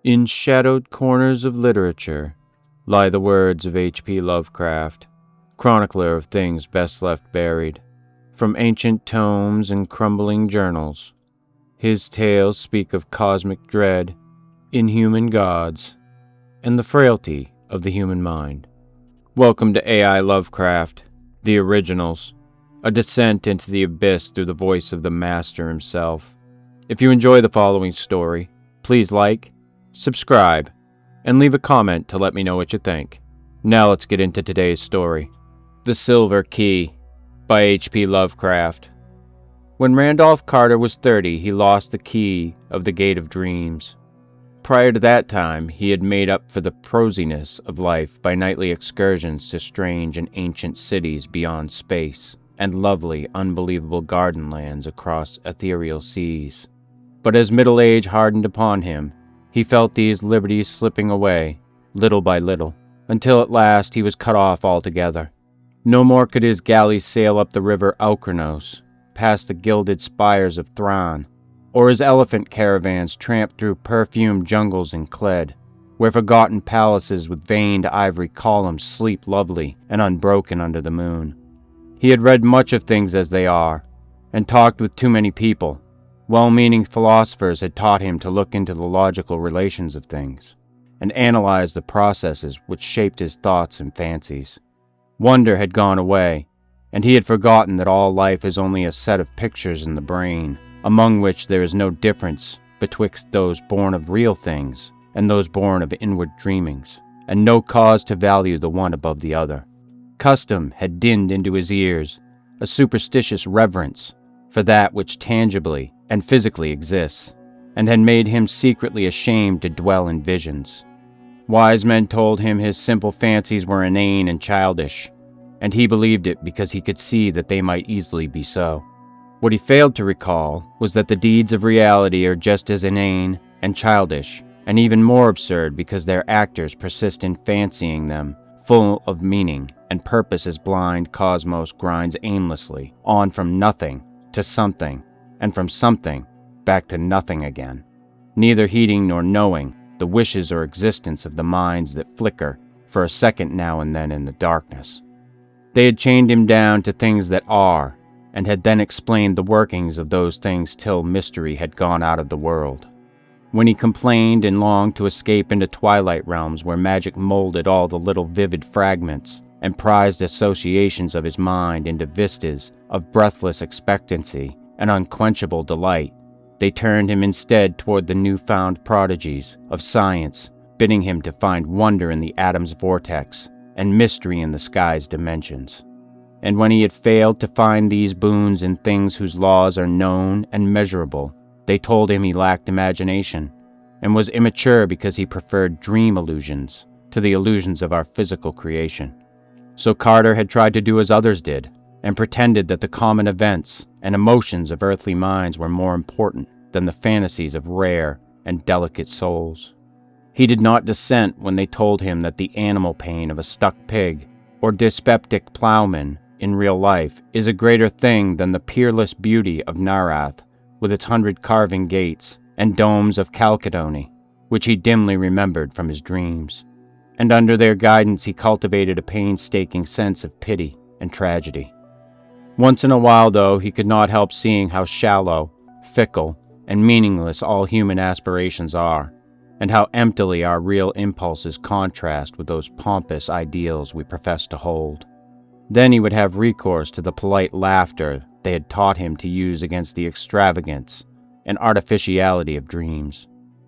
In shadowed corners of literature lie the words of H.P. Lovecraft, chronicler of things best left buried. From ancient tomes and crumbling journals, his tales speak of cosmic dread, inhuman gods, and the frailty of the human mind. Welcome to AI Lovecraft, the originals, a descent into the abyss through the voice of the master himself. If you enjoy the following story, please like, subscribe, and leave a comment to let me know what you think. Now let's get into today's story. The Silver Key by H.P. Lovecraft. When Randolph Carter was 30, he lost the key of the Gate of Dreams. Prior to that time, he had made up for the prosiness of life by nightly excursions to strange and ancient cities beyond space, and lovely, unbelievable garden lands across ethereal seas. But as middle age hardened upon him, he felt these liberties slipping away, little by little, until at last he was cut off altogether. No more could his galleys sail up the river Alchronos, past the gilded spires of Thran, or his elephant caravans tramp through perfumed jungles in Cled, where forgotten palaces with veined ivory columns sleep lovely and unbroken under the moon. He had read much of things as they are, and talked with too many people. Well-meaning philosophers had taught him to look into the logical relations of things, and analyze the processes which shaped his thoughts and fancies. Wonder had gone away, and he had forgotten that all life is only a set of pictures in the brain, among which there is no difference betwixt those born of real things and those born of inward dreamings, and no cause to value the one above the other. Custom had dinned into his ears a superstitious reverence for that which tangibly and physically exists, and had made him secretly ashamed to dwell in visions. Wise men told him his simple fancies were inane and childish, and he believed it because he could see that they might easily be so. What he failed to recall was that the deeds of reality are just as inane and childish, and even more absurd because their actors persist in fancying them full of meaning and purpose as blind cosmos grinds aimlessly on from nothing to something, and from something back to nothing again, neither heeding nor knowing the wishes or existence of the minds that flicker for a second now and then in the darkness. They had chained him down to things that are, and had then explained the workings of those things till mystery had gone out of the world. When he complained and longed to escape into twilight realms where magic molded all the little vivid fragments and prized associations of his mind into vistas of breathless expectancy and unquenchable delight, they turned him instead toward the newfound prodigies of science, bidding him to find wonder in the atom's vortex and mystery in the sky's dimensions. And when he had failed to find these boons in things whose laws are known and measurable, they told him he lacked imagination and was immature because he preferred dream illusions to the illusions of our physical creation. So Carter had tried to do as others did, and pretended that the common events and emotions of earthly minds were more important than the fantasies of rare and delicate souls. He did not dissent when they told him that the animal pain of a stuck pig or dyspeptic plowman in real life is a greater thing than the peerless beauty of Narath with its 100 carving gates and domes of Chalcedony, which he dimly remembered from his dreams. And under their guidance he cultivated a painstaking sense of pity and tragedy. Once in a while, though, he could not help seeing how shallow, fickle, and meaningless all human aspirations are, and how emptily our real impulses contrast with those pompous ideals we profess to hold. Then he would have recourse to the polite laughter they had taught him to use against the extravagance and artificiality of dreams,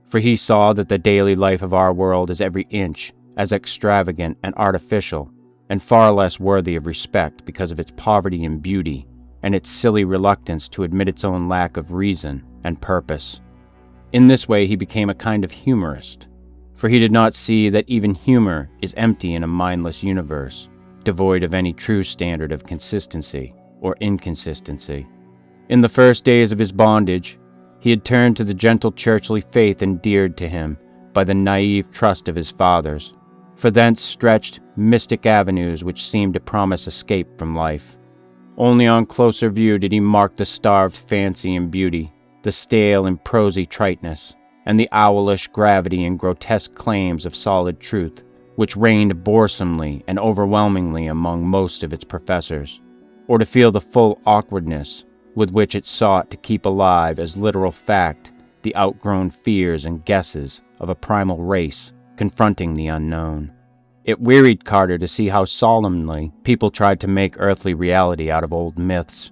for he saw that the daily life of our world is every inch as extravagant and artificial, and far less worthy of respect because of its poverty in beauty and its silly reluctance to admit its own lack of reason and purpose. In this way he became a kind of humorist, for he did not see that even humor is empty in a mindless universe, devoid of any true standard of consistency or inconsistency. In the first days of his bondage, he had turned to the gentle churchly faith endeared to him by the naive trust of his fathers, for thence stretched mystic avenues which seemed to promise escape from life. Only on closer view did he mark the starved fancy and beauty, the stale and prosy triteness, and the owlish gravity and grotesque claims of solid truth, which reigned boresomely and overwhelmingly among most of its professors, or to feel the full awkwardness with which it sought to keep alive as literal fact the outgrown fears and guesses of a primal race confronting the unknown. It wearied Carter to see how solemnly people tried to make earthly reality out of old myths,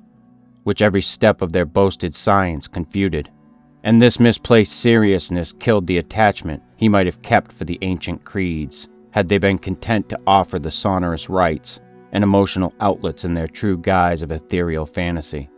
which every step of their boasted science confuted, and this misplaced seriousness killed the attachment he might have kept for the ancient creeds, had they been content to offer the sonorous rites and emotional outlets in their true guise of ethereal fantasy.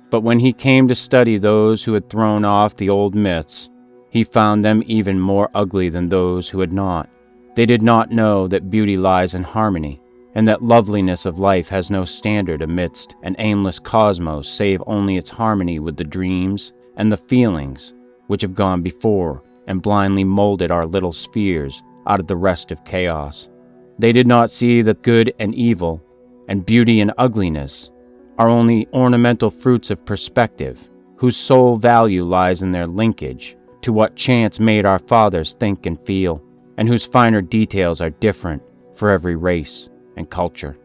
But when he came to study those who had thrown off the old myths, he found them even more ugly than those who had not. They did not know that beauty lies in harmony, and that loveliness of life has no standard amidst an aimless cosmos save only its harmony with the dreams and the feelings which have gone before and blindly molded our little spheres out of the rest of chaos. They did not see that good and evil, and beauty and ugliness, are only ornamental fruits of perspective, whose sole value lies in their linkage to what chance made our fathers think and feel, and whose finer details are different for every race and culture.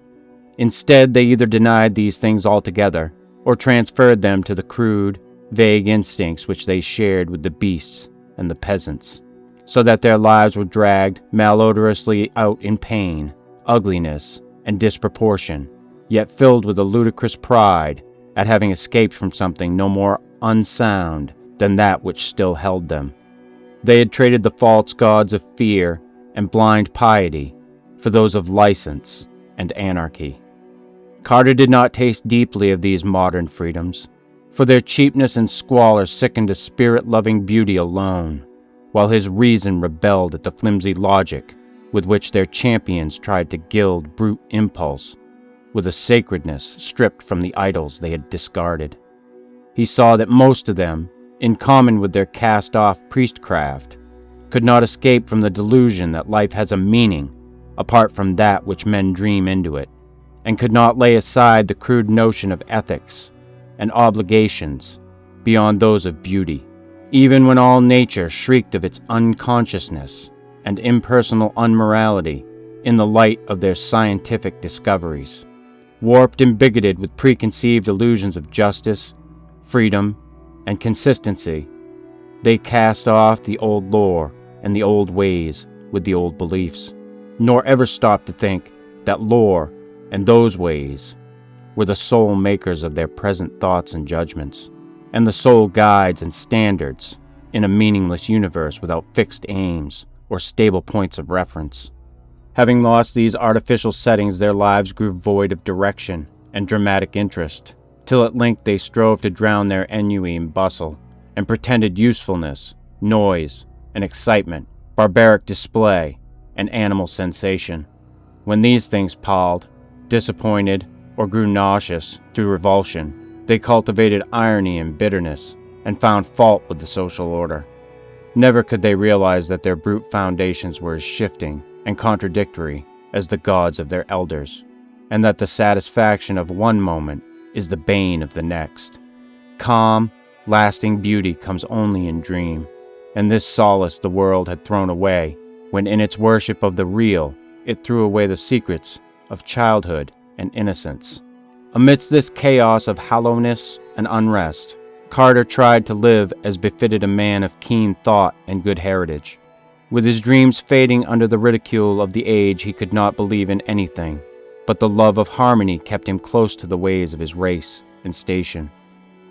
Instead, they either denied these things altogether, or transferred them to the crude, vague instincts which they shared with the beasts and the peasants, so that their lives were dragged malodorously out in pain, ugliness, and disproportion, yet filled with a ludicrous pride at having escaped from something no more unsound than that which still held them. They had traded the false gods of fear and blind piety for those of license and anarchy. Carter did not taste deeply of these modern freedoms, for their cheapness and squalor sickened a spirit-loving beauty alone, while his reason rebelled at the flimsy logic with which their champions tried to gild brute impulse with a sacredness stripped from the idols they had discarded. He saw that most of them, in common with their cast-off priestcraft, could not escape from the delusion that life has a meaning apart from that which men dream into it, and could not lay aside the crude notion of ethics and obligations beyond those of beauty, even when all nature shrieked of its unconsciousness and impersonal unmorality in the light of their scientific discoveries. Warped and bigoted with preconceived illusions of justice, freedom, and consistency, they cast off the old lore and the old ways with the old beliefs, nor ever stopped to think that lore and those ways were the sole makers of their present thoughts and judgments, and the sole guides and standards in a meaningless universe without fixed aims or stable points of reference. Having lost these artificial settings, their lives grew void of direction and dramatic interest, till at length they strove to drown their ennui in bustle, and pretended usefulness, noise, and excitement, barbaric display, and animal sensation. When these things palled, disappointed, or grew nauseous through revulsion, they cultivated irony and bitterness, and found fault with the social order. Never could they realize that their brute foundations were as shifting and contradictory as the gods of their elders, and that the satisfaction of one moment is the bane of the next. Calm, lasting beauty comes only in dream, and this solace the world had thrown away when in its worship of the real it threw away the secrets of childhood and innocence. Amidst this chaos of hollowness and unrest, Carter tried to live as befitted a man of keen thought and good heritage. With his dreams fading under the ridicule of the age, he could not believe in anything, but the love of harmony kept him close to the ways of his race and station.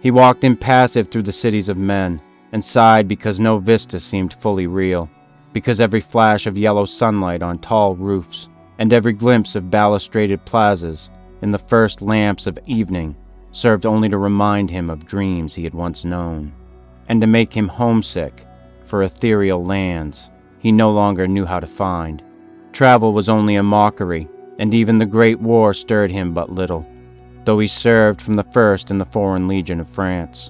He walked impassive through the cities of men, and sighed because no vista seemed fully real, because every flash of yellow sunlight on tall roofs, and every glimpse of balustraded plazas in the first lamps of evening served only to remind him of dreams he had once known, and to make him homesick for ethereal lands he no longer knew how to find. Travel was only a mockery, and even the Great War stirred him but little, though he served from the first in the Foreign Legion of France.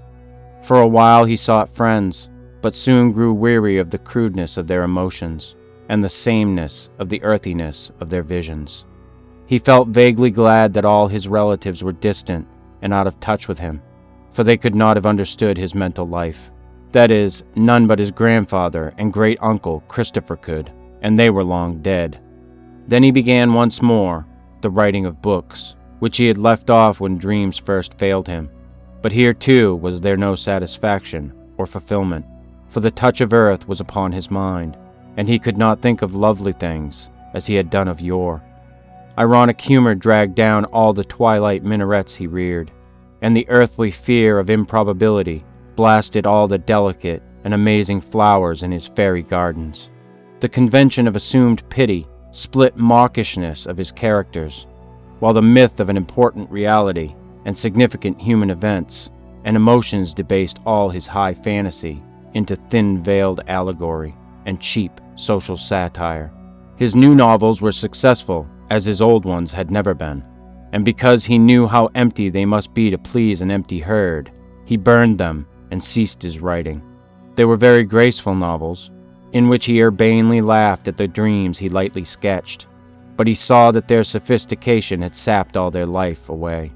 For a while he sought friends, but soon grew weary of the crudeness of their emotions, and the sameness of the earthiness of their visions. He felt vaguely glad that all his relatives were distant and out of touch with him, for they could not have understood his mental life. That is, none but his grandfather and great-uncle Christopher could, and they were long dead. Then he began once more the writing of books, which he had left off when dreams first failed him. But here too was there no satisfaction or fulfillment, for the touch of earth was upon his mind, and he could not think of lovely things as he had done of yore. Ironic humor dragged down all the twilight minarets he reared, and the earthly fear of improbability blasted all the delicate and amazing flowers in his fairy gardens. The convention of assumed pity split mawkishness of his characters, while the myth of an important reality and significant human events and emotions debased all his high fantasy into thin-veiled allegory and cheap social satire. His new novels were successful as his old ones had never been, and because he knew how empty they must be to please an empty herd, he burned them and ceased his writing. They were very graceful novels, in which he urbanely laughed at the dreams he lightly sketched, but he saw that their sophistication had sapped all their life away.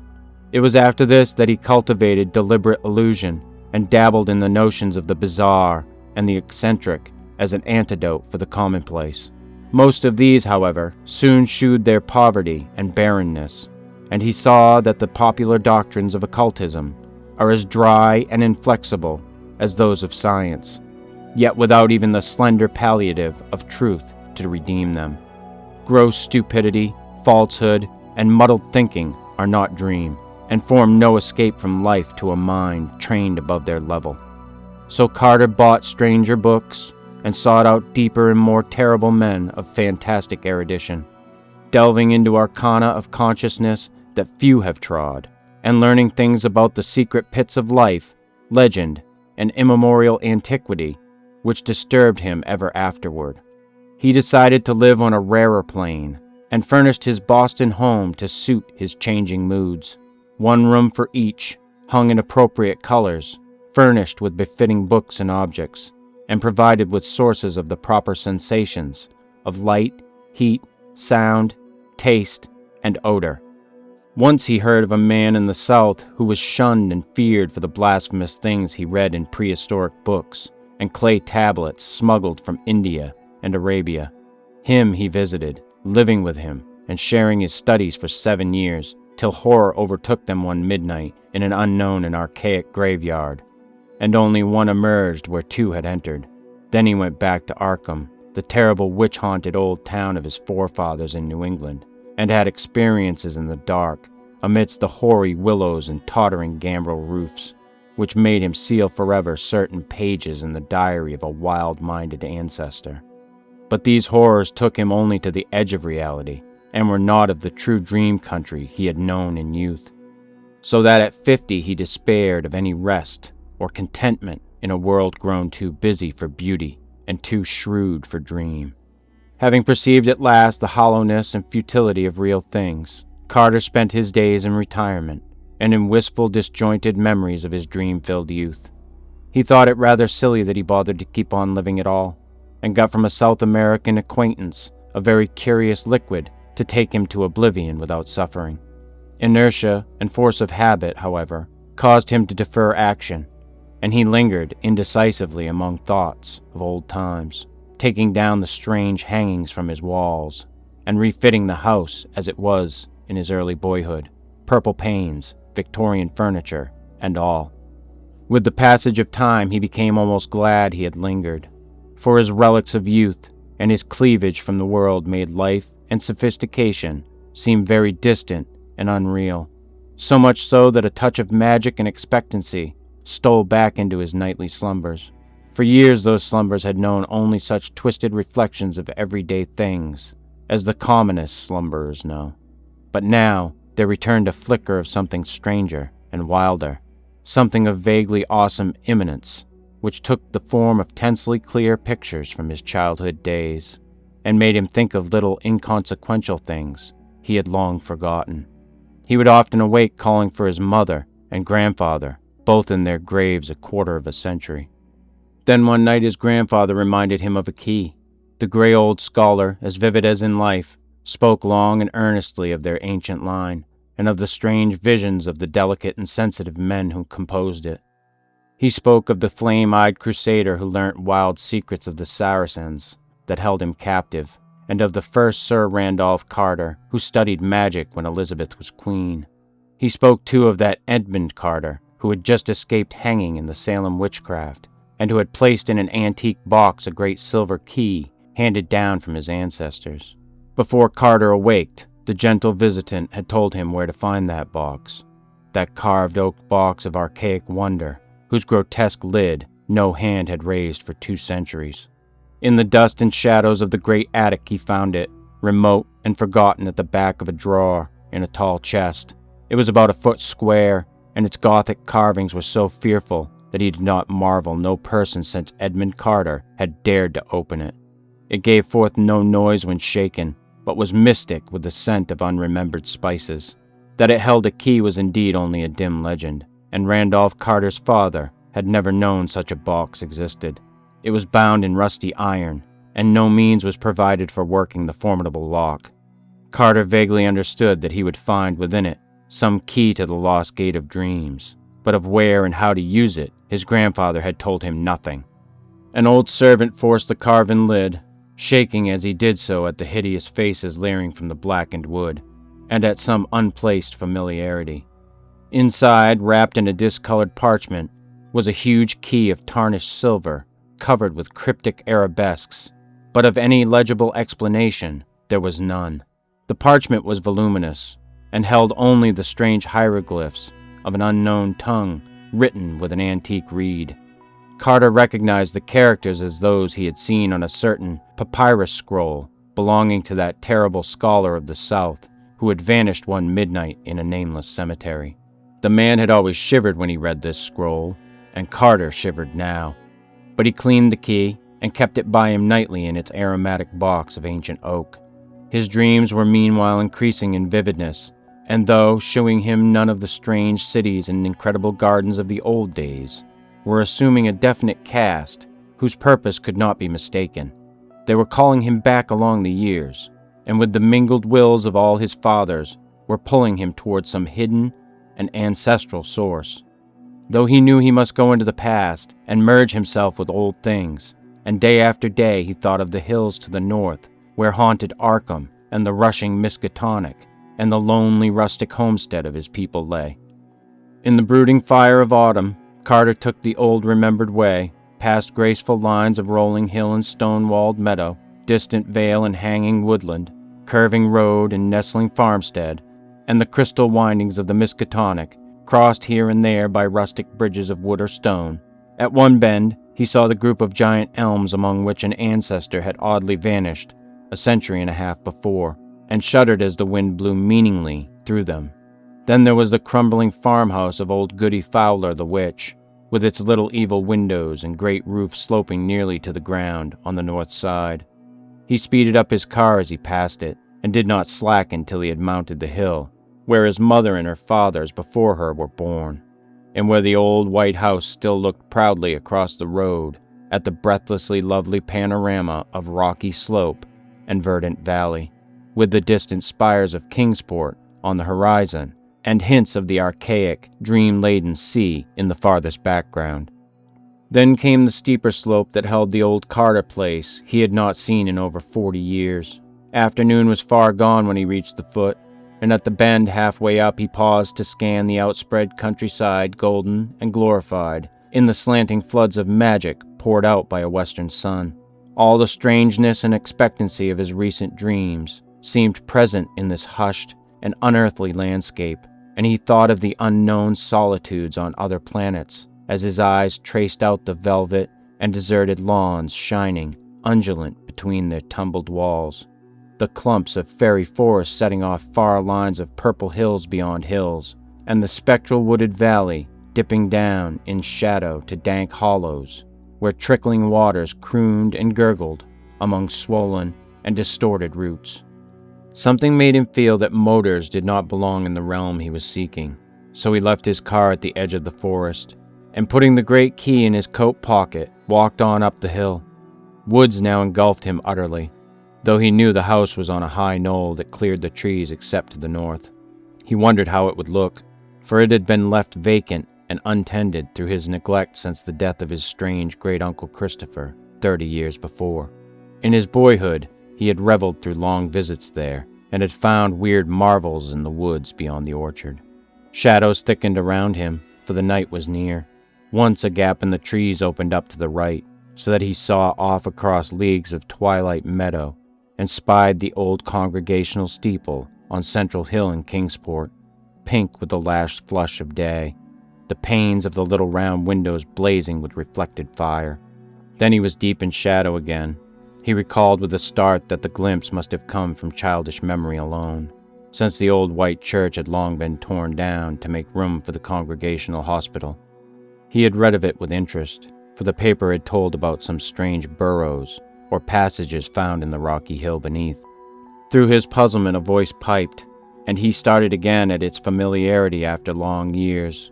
It was after this that he cultivated deliberate illusion and dabbled in the notions of the bizarre and the eccentric as an antidote for the commonplace. Most of these, however, soon shewed their poverty and barrenness, and he saw that the popular doctrines of occultism are as dry and inflexible as those of science, yet without even the slender palliative of truth to redeem them. Gross stupidity, falsehood, and muddled thinking are not dream, and form no escape from life to a mind trained above their level. So Carter bought stranger books and sought out deeper and more terrible men of fantastic erudition, delving into arcana of consciousness that few have trod, and learning things about the secret pits of life, legend, and immemorial antiquity which disturbed him ever afterward. He decided to live on a rarer plane, and furnished his Boston home to suit his changing moods. One room for each, hung in appropriate colors, furnished with befitting books and objects, and provided with sources of the proper sensations of light, heat, sound, taste, and odor. Once he heard of a man in the South who was shunned and feared for the blasphemous things he read in prehistoric books and clay tablets smuggled from India and Arabia. Him he visited, living with him and sharing his studies for 7 years, till horror overtook them one midnight in an unknown and archaic graveyard, and only one emerged where 2 had entered. Then he went back to Arkham, the terrible witch-haunted old town of his forefathers in New England, and had experiences in the dark, amidst the hoary willows and tottering gambrel roofs, which made him seal forever certain pages in the diary of a wild-minded ancestor. But these horrors took him only to the edge of reality, and were not of the true dream country he had known in youth, so that at 50 he despaired of any rest or contentment in a world grown too busy for beauty and too shrewd for dream. Having perceived at last the hollowness and futility of real things, Carter spent his days in retirement and in wistful, disjointed memories of his dream-filled youth. He thought it rather silly that he bothered to keep on living at all, and got from a South American acquaintance a very curious liquid to take him to oblivion without suffering. Inertia and force of habit, however, caused him to defer action, and he lingered indecisively among thoughts of old times, taking down the strange hangings from his walls, and refitting the house as it was in his early boyhood, purple panes, Victorian furniture, and all. With the passage of time he became almost glad he had lingered, for his relics of youth and his cleavage from the world made life and sophistication seem very distant and unreal, so much so that a touch of magic and expectancy stole back into his nightly slumbers. For years those slumbers had known only such twisted reflections of everyday things as the commonest slumberers know. But now there returned a flicker of something stranger and wilder, something of vaguely awesome imminence, which took the form of tensely clear pictures from his childhood days, and made him think of little inconsequential things he had long forgotten. He would often awake calling for his mother and grandfather, both in their graves a quarter of a century. Then one night his grandfather reminded him of a key. The gray old scholar, as vivid as in life, spoke long and earnestly of their ancient line, and of the strange visions of the delicate and sensitive men who composed it. He spoke of the flame-eyed crusader who learnt wild secrets of the Saracens that held him captive, and of the first Sir Randolph Carter, who studied magic when Elizabeth was queen. He spoke too of that Edmund Carter, who had just escaped hanging in the Salem witchcraft, and who had placed in an antique box a great silver key handed down from his ancestors. Before Carter awaked, the gentle visitant had told him where to find that box, that carved oak box of archaic wonder, whose grotesque lid no hand had raised for 2 centuries. In the dust and shadows of the great attic he found it, remote and forgotten at the back of a drawer in a tall chest. It was about 1 foot square, and its Gothic carvings were so fearful that he did not marvel no person since Edmund Carter had dared to open it. It gave forth no noise when shaken, but was mystic with the scent of unremembered spices. That it held a key was indeed only a dim legend, and Randolph Carter's father had never known such a box existed. It was bound in rusty iron, and no means was provided for working the formidable lock. Carter vaguely understood that he would find within it some key to the lost gate of dreams, but of where and how to use it, his grandfather had told him nothing. An old servant forced the carven lid, shaking as he did so at the hideous faces leering from the blackened wood, and at some unplaced familiarity. Inside, wrapped in a discolored parchment, was a huge key of tarnished silver, covered with cryptic arabesques, but of any legible explanation there was none. The parchment was voluminous, and held only the strange hieroglyphs of an unknown tongue written with an antique reed. Carter recognized the characters as those he had seen on a certain papyrus scroll belonging to that terrible scholar of the South who had vanished one midnight in a nameless cemetery. The man had always shivered when he read this scroll, and Carter shivered now. But he cleaned the key and kept it by him nightly in its aromatic box of ancient oak. His dreams were meanwhile increasing in vividness, and though showing him none of the strange cities and incredible gardens of the old days, were assuming a definite cast whose purpose could not be mistaken. They were calling him back along the years, and with the mingled wills of all his fathers, were pulling him toward some hidden and ancestral source. Though he knew he must go into the past and merge himself with old things, and day after day he thought of the hills to the north, where haunted Arkham and the rushing Miskatonic, and the lonely rustic homestead of his people lay. In the brooding fire of autumn, Carter took the old remembered way, past graceful lines of rolling hill and stone-walled meadow, distant vale and hanging woodland, curving road and nestling farmstead, and the crystal windings of the Miskatonic, crossed here and there by rustic bridges of wood or stone. At one bend, he saw the group of giant elms among which an ancestor had oddly vanished 1.5 centuries before, and shuddered as the wind blew meaningly through them. Then there was the crumbling farmhouse of old Goody Fowler the witch, with its little evil windows and great roof sloping nearly to the ground on the north side. He speeded up his car as he passed it, and did not slacken till he had mounted the hill, where his mother and her fathers before her were born, and where the old white house still looked proudly across the road at the breathlessly lovely panorama of rocky slope and verdant valley, with the distant spires of Kingsport on the horizon, and hints of the archaic, dream-laden sea in the farthest background. Then came the steeper slope that held the old Carter place he had not seen in over 40 years. Afternoon was far gone when he reached the foot, and at the bend halfway up he paused to scan the outspread countryside, golden and glorified in the slanting floods of magic poured out by a western sun. All the strangeness and expectancy of his recent dreams seemed present in this hushed and unearthly landscape, and he thought of the unknown solitudes on other planets as his eyes traced out the velvet and deserted lawns shining, undulant between their tumbled walls, the clumps of fairy forest setting off far lines of purple hills beyond hills, and the spectral wooded valley dipping down in shadow to dank hollows, where trickling waters crooned and gurgled among swollen and distorted roots. Something made him feel that motors did not belong in the realm he was seeking, so he left his car at the edge of the forest, and putting the great key in his coat pocket, walked on up the hill. Woods now engulfed him utterly, though he knew the house was on a high knoll that cleared the trees except to the north. He wondered how it would look, for it had been left vacant and untended through his neglect since the death of his strange great-uncle Christopher 30 years before. In his boyhood, he had reveled through long visits there and had found weird marvels in the woods beyond the orchard. Shadows thickened around him, for the night was near. Once a gap in the trees opened up to the right, so that he saw off across leagues of twilight meadow and spied the old Congregational steeple on Central Hill in Kingsport, pink with the last flush of day, the panes of the little round windows blazing with reflected fire. Then he was deep in shadow again. He recalled with a start that the glimpse must have come from childish memory alone, since the old white church had long been torn down to make room for the Congregational hospital. He had read of it with interest, for the paper had told about some strange burrows or passages found in the rocky hill beneath. Through his puzzlement a voice piped, and he started again at its familiarity after long years.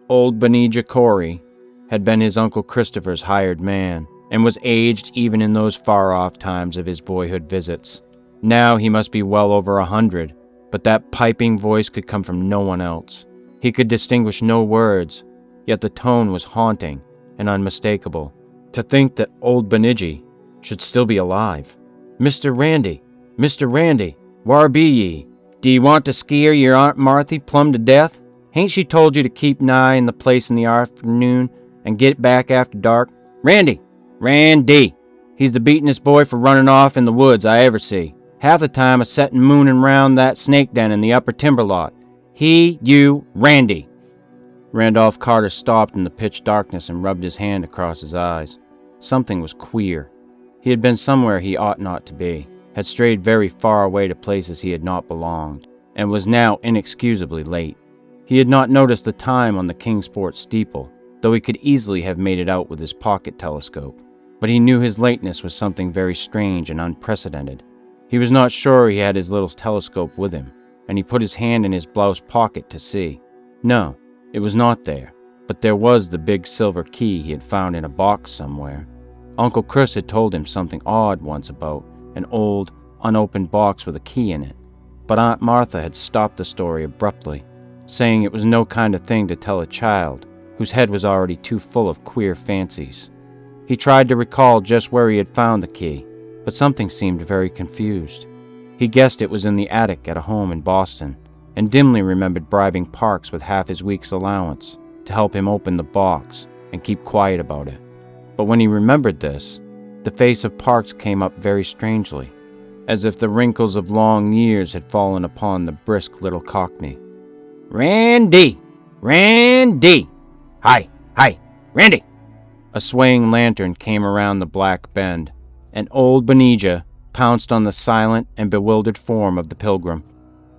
Old Benijah Corey had been his Uncle Christopher's hired man, and was aged even in those far-off times of his boyhood visits. Now he must be well over 100, but that piping voice could come from no one else. He could distinguish no words, yet the tone was haunting and unmistakable. To think that old Benijah should still be alive. Mr. Randy, whar be ye? D'ye want to skeer your Aunt Marthy plumb to death? Hain't she told you to keep nigh in the place in the afternoon and get back after dark? Randy! He's the beatin'est boy for running off in the woods I ever see. Half the time a settin' moonin' round that snake den in the upper timber lot. Randy! Randolph Carter stopped in the pitch darkness and rubbed his hand across his eyes. Something was queer. He had been somewhere he ought not to be, had strayed very far away to places he had not belonged, and was now inexcusably late. He had not noticed the time on the Kingsport steeple, though he could easily have made it out with his pocket telescope. But he knew his lateness was something very strange and unprecedented. He was not sure he had his little telescope with him, and he put his hand in his blouse pocket to see. No, it was not there, but there was the big silver key he had found in a box somewhere. Uncle Chris had told him something odd once about an old, unopened box with a key in it, but Aunt Martha had stopped the story abruptly, saying it was no kind of thing to tell a child whose head was already too full of queer fancies. He tried to recall just where he had found the key, but something seemed very confused. He guessed it was in the attic at a home in Boston, and dimly remembered bribing Parks with half his week's allowance to help him open the box and keep quiet about it. But when he remembered this, the face of Parks came up very strangely, as if the wrinkles of long years had fallen upon the brisk little cockney. Randy! Hi, Randy! A swaying lantern came around the black bend, and old Benijah pounced on the silent and bewildered form of the pilgrim.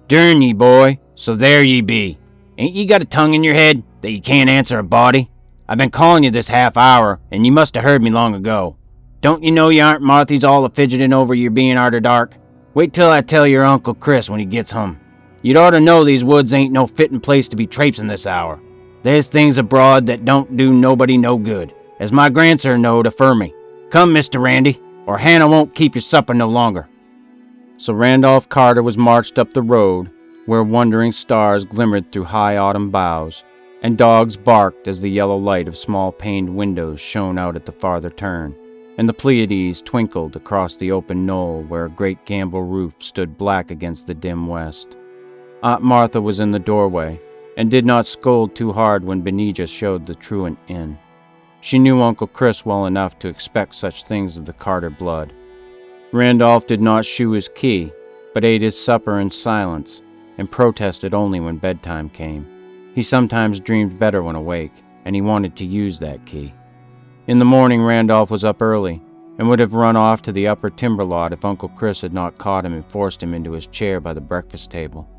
Durn ye, boy, so there ye be. Ain't ye got a tongue in your head that ye can't answer a body? I've been calling you this half hour, and ye must have heard me long ago. Don't you know your Aunt Marthy's all a-fidgeting over your being arter dark? Wait till I tell your Uncle Chris when he gets home. You'd oughter know these woods ain't no fittin' place to be traipsin' this hour. There's things abroad that don't do nobody no good, as my grandsir knowed afore me. Come, Mr. Randy, or Hannah won't keep your supper no longer. So Randolph Carter was marched up the road, where wondering stars glimmered through high autumn boughs, and dogs barked as the yellow light of small-paned windows shone out at the farther turn, and the Pleiades twinkled across the open knoll where a great gambrel roof stood black against the dim west. Aunt Martha was in the doorway, and did not scold too hard when Benijah showed the truant in. She knew Uncle Chris well enough to expect such things of the Carter blood. Randolph did not shew his key, but ate his supper in silence, and protested only when bedtime came. He sometimes dreamed better when awake, and he wanted to use that key. In the morning Randolph was up early, and would have run off to the upper timber lot if Uncle Chris had not caught him and forced him into his chair by the breakfast table.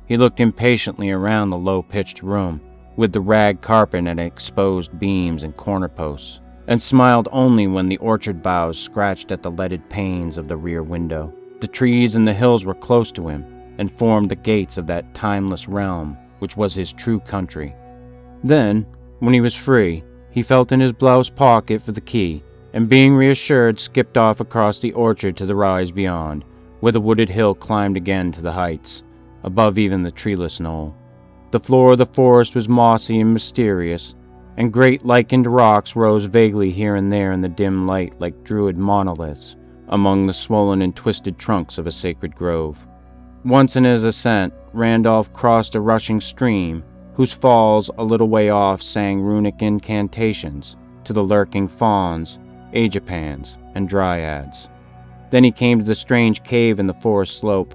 He looked impatiently around the low-pitched room, with the rag carpet and exposed beams and corner posts, and smiled only when the orchard boughs scratched at the leaded panes of the rear window. The trees and the hills were close to him, and formed the gates of that timeless realm which was his true country. Then, when he was free, he felt in his blouse pocket for the key, and being reassured, skipped off across the orchard to the rise beyond, where the wooded hill climbed again to the heights, above even the treeless knoll. The floor of the forest was mossy and mysterious, and great lichened rocks rose vaguely here and there in the dim light like druid monoliths among the swollen and twisted trunks of a sacred grove. Once in his ascent, Randolph crossed a rushing stream whose falls a little way off sang runic incantations to the lurking fauns, agapans, and dryads. Then he came to the strange cave in the forest slope,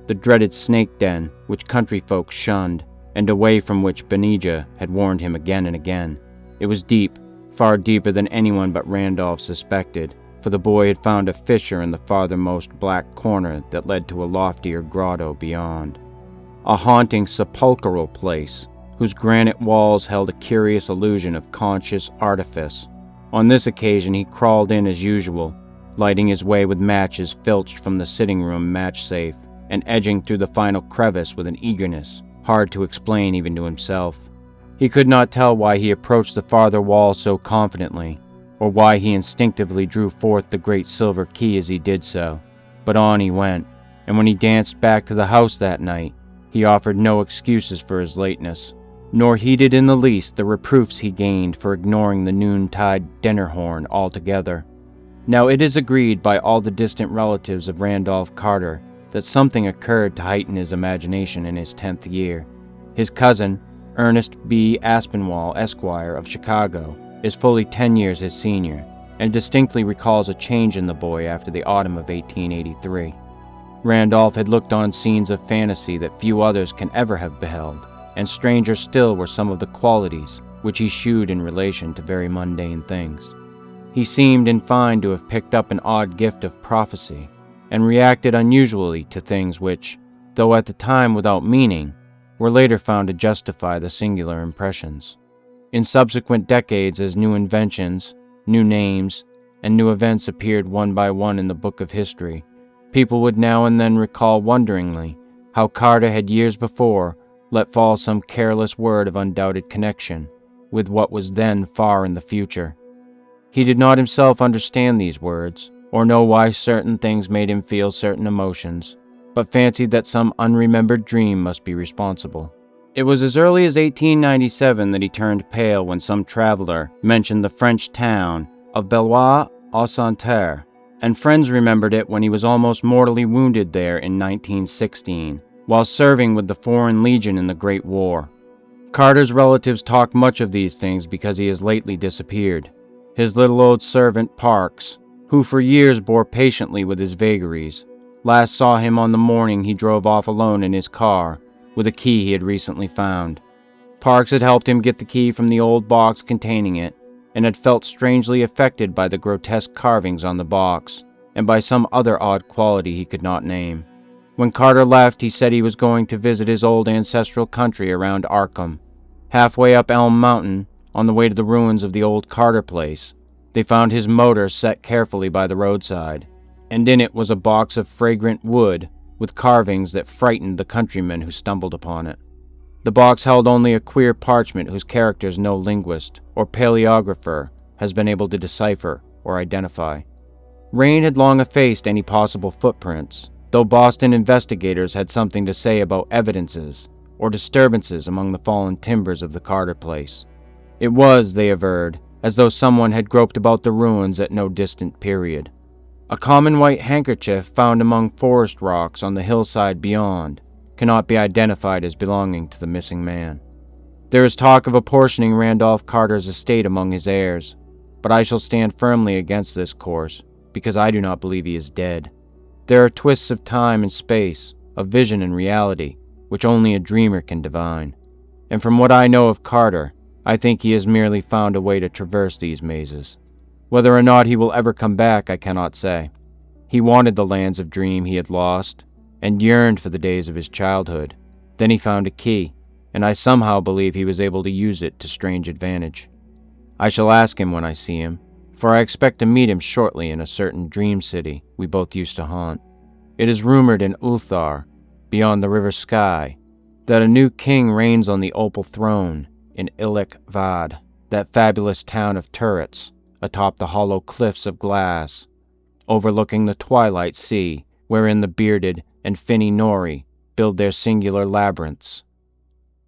the dreaded snake den which country folk shunned, and away from which Benija had warned him again and again. It was deep, far deeper than anyone but Randolph suspected, for the boy had found a fissure in the farthermost black corner that led to a loftier grotto beyond. A haunting sepulchral place, whose granite walls held a curious illusion of conscious artifice. On this occasion he crawled in as usual, lighting his way with matches filched from the sitting room match safe, and edging through the final crevice with an eagerness hard to explain even to himself. He could not tell why he approached the farther wall so confidently, or why he instinctively drew forth the great silver key as he did so, but on he went, and when he danced back to the house that night, he offered no excuses for his lateness, nor heeded in the least the reproofs he gained for ignoring the noontide dinner horn altogether. Now it is agreed by all the distant relatives of Randolph Carter that something occurred to heighten his imagination in his 10th year. His cousin, Ernest B. Aspinwall, Esquire, of Chicago, is fully 10 years his senior, and distinctly recalls a change in the boy after the autumn of 1883. Randolph had looked on scenes of fantasy that few others can ever have beheld, and stranger still were some of the qualities which he shewed in relation to very mundane things. He seemed, in fine, to have picked up an odd gift of prophecy, and reacted unusually to things which, though at the time without meaning, were later found to justify the singular impressions. In subsequent decades, as new inventions, new names, and new events appeared one by one in the book of history, people would now and then recall wonderingly how Carter had years before let fall some careless word of undoubted connection with what was then far in the future. He did not himself understand these words, or know why certain things made him feel certain emotions, but fancied that some unremembered dream must be responsible. It was as early as 1897 that he turned pale when some traveler mentioned the French town of Bellois-au-Santerre, and friends remembered it when he was almost mortally wounded there in 1916, while serving with the Foreign Legion in the Great War. Carter's relatives talk much of these things because he has lately disappeared. His little old servant, Parks, who for years bore patiently with his vagaries, last saw him on the morning he drove off alone in his car with a key he had recently found. Parks had helped him get the key from the old box containing it, and had felt strangely affected by the grotesque carvings on the box, and by some other odd quality he could not name. When Carter left, he said he was going to visit his old ancestral country around Arkham. Halfway up Elm Mountain, on the way to the ruins of the old Carter place, they found his motor set carefully by the roadside, and in it was a box of fragrant wood with carvings that frightened the countrymen who stumbled upon it. The box held only a queer parchment whose characters no linguist or paleographer has been able to decipher or identify. Rain had long effaced any possible footprints, though Boston investigators had something to say about evidences or disturbances among the fallen timbers of the Carter place. It was, they averred, as though someone had groped about the ruins at no distant period. A common white handkerchief found among forest rocks on the hillside beyond cannot be identified as belonging to the missing man. There is talk of apportioning Randolph Carter's estate among his heirs, but I shall stand firmly against this course, because I do not believe he is dead. There are twists of time and space, of vision and reality, which only a dreamer can divine. And from what I know of Carter, I think he has merely found a way to traverse these mazes. Whether or not he will ever come back, I cannot say. He wanted the lands of dream he had lost, and yearned for the days of his childhood. Then he found a key, and I somehow believe he was able to use it to strange advantage. I shall ask him when I see him, for I expect to meet him shortly in a certain dream city we both used to haunt. It is rumored in Ulthar, beyond the river Sky, that a new king reigns on the opal throne in Illik Vad, that fabulous town of turrets, atop the hollow cliffs of glass, overlooking the twilight sea, wherein the bearded and finny Nori build their singular labyrinths.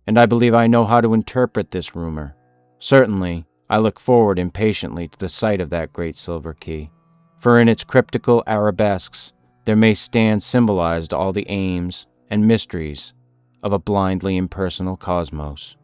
and I believe I know how to interpret this rumor. Certainly, I look forward impatiently to the sight of that great silver key, for in its cryptical arabesques there may stand symbolized all the aims and mysteries of a blindly impersonal cosmos.